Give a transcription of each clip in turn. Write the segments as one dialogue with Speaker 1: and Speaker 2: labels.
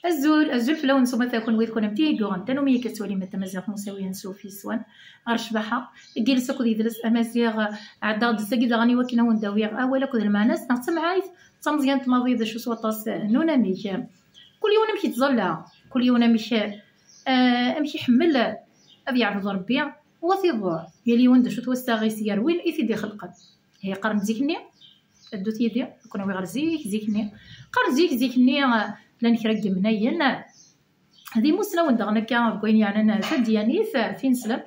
Speaker 1: الزول فلاون نسوما تاكون ويكون متيجو غنتانو مية كتولي متا مزيغ مساوية نسو في سوان غير شباحة جلس كود يدرس أمازيغ عدا دساكي غني وكنا ونداويغ أولا كود المعناس نغتم عايز تمزيان تماضي شو سوطاس نونا ميك كل يوم نمشي تزلع كل يوم امشي حمل أبي يعرض ربي وفي ضوع يلي وند شو توستاغي سيار وين إيثي خلقت هي قرن زيكني الدوت يدي كنا غير زيكني قرن زيكني لان كرا منين هذه موسنا وندغنا كا بغين يعني فديانيث فين سلب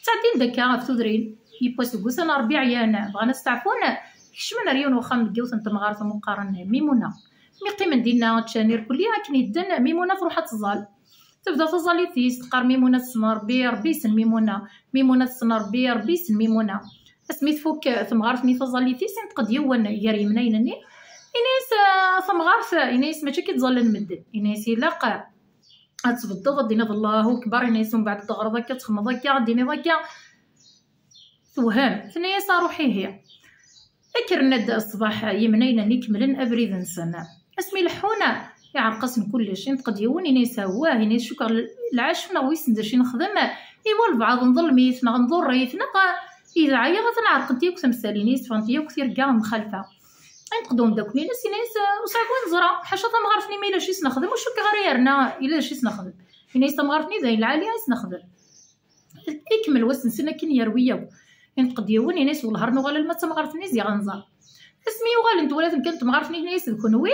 Speaker 1: تعدين دكا في تدرين يبوس غوسنا ربيع عيان بغانا نستعفون كشمنا ريون وخام جوث انت مغارث مقارن ميمونه ميقيم دينا تشانير كليا كني دن ميمونه تروح تزال تبدا تزالي تيس قار ميمونه السمر ربي سن ميمونه السمر ربي سن ميمونه اسميت فوك ثمغارث مي تزالي تيس تقد يوان ياري منينني إناس ثمغارث إناس ماشي كيتظل نمدد إناس يلاقى تبدض دينا الله أكبر إناس من بعد تغرض هكا تخمض هكا ديني هكا توهام ثنياس روحي هي أكر ند الصباح يمنينا نكملن أبريد نسنا اسمي لحونة يعرقصن كلش نتقد يون إناس هواه إناس شكر العاش نويس ندير نخدم إيوا البعض نظل ميتنا نضر ريتنا إذا عيا غتنعرق ديك تمثالينيس فانتيا كثير كاع مخالفة نقدو نداكلي ناس وصافي نزرع حاشا تمغارفني ما الا شيس نخدم وشو كغيرنا الا شيس نخدم إناس تمغارفني زين العالية نخدم يكمل وسنسنا كن يرويو نقد يون إناس والهرن وغالا ما تمغارفني زي غنزر اسمي وغال انت ولا كنت تمغارفني إناس كنوي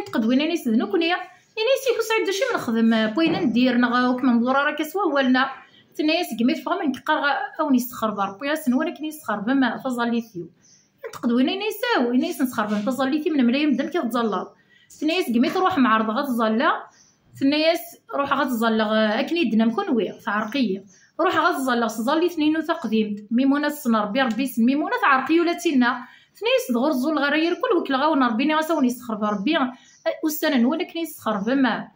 Speaker 1: نقد وين إناس ذنوكنيا إناس يكون سعيد داشي ما نخدم بوينا ندير نغاوك من ضرورة راه كسوا والنا تناس كميت فهم نكقر او نسخر بربي سنونا كني نسخر بما تزاليثيو نتقد وين يساو إناس نسخربن تزليتي من ملايين مدام كتزلط ثنايس قميت روح معرض غتزلا ثنايس روح غتزلا اكني دنا مكونوي تعرقيه روح غتزلا تزلي ثنين وتقديم ميمونه السنر ربي سن ميمونه تعرقيه ولا تينا ثنايس دغور الزول غير كل وكل غاون ربي غاسوني يسخرب ربي والسنن ولا كني يسخرب ما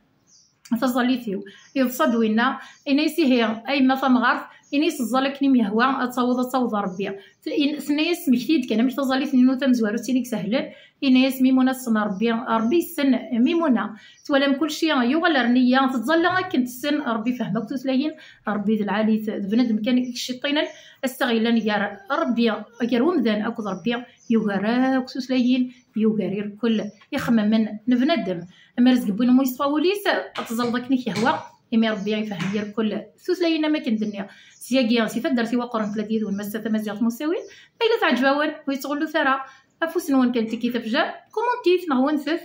Speaker 1: تزليتيو يتصد وينا إنايسي هي أي ما ثمغارث إنايس الزالك نيم يهوى تصوض ربي ثنايس مكتيد كان مش تزالي ثنين تمزوارو تينيك سهلا إنايس ميمونة السن ربي السن ميمونة تولم كل شيء يوغل رنية تتزلى كنت السن ربي فهمك تسلاين ربي ذي العالي بنادم كان الشيطين استغلان يا ربي غير ومدان أكو ربي يوغراك تسلاين يوغارير كل يخمم من نبنادم أما رزق بوين مو يصفاوليس تزلضك نيك يهوى إمي ربي يفهم ير كل سوسلاينا ما كندنيا سياقيا سيفا درتي وقرن ثلاثيد والمسة مزيغ مساوين إلا تعجباون ويتغلو ثرا أفوس نوان كانت كي تفجا كومونتيت نغوان ثف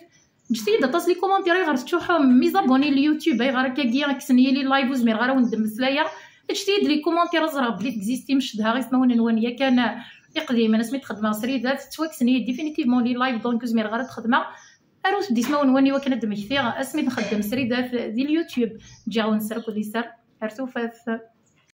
Speaker 1: جديدة تصلي كومونتيري غير تشوحو ميزابوني اليوتيوب غير كاكيا كسني لي لايف وزمير غير وندم مسلايا جديد لي كومونتير زرا بلي تكزيستي مشدها غير سنوان نوانيا كان يقديم انا سميت خدمه سريدات توكسني ديفينيتيفمون لي لايف دونك زمير غير تخدمه اروس ديسما ونواني وكان دمج فيها اسمي نخدم سريدات ديال اليوتيوب جاو نسرك وديسر ارتو فاث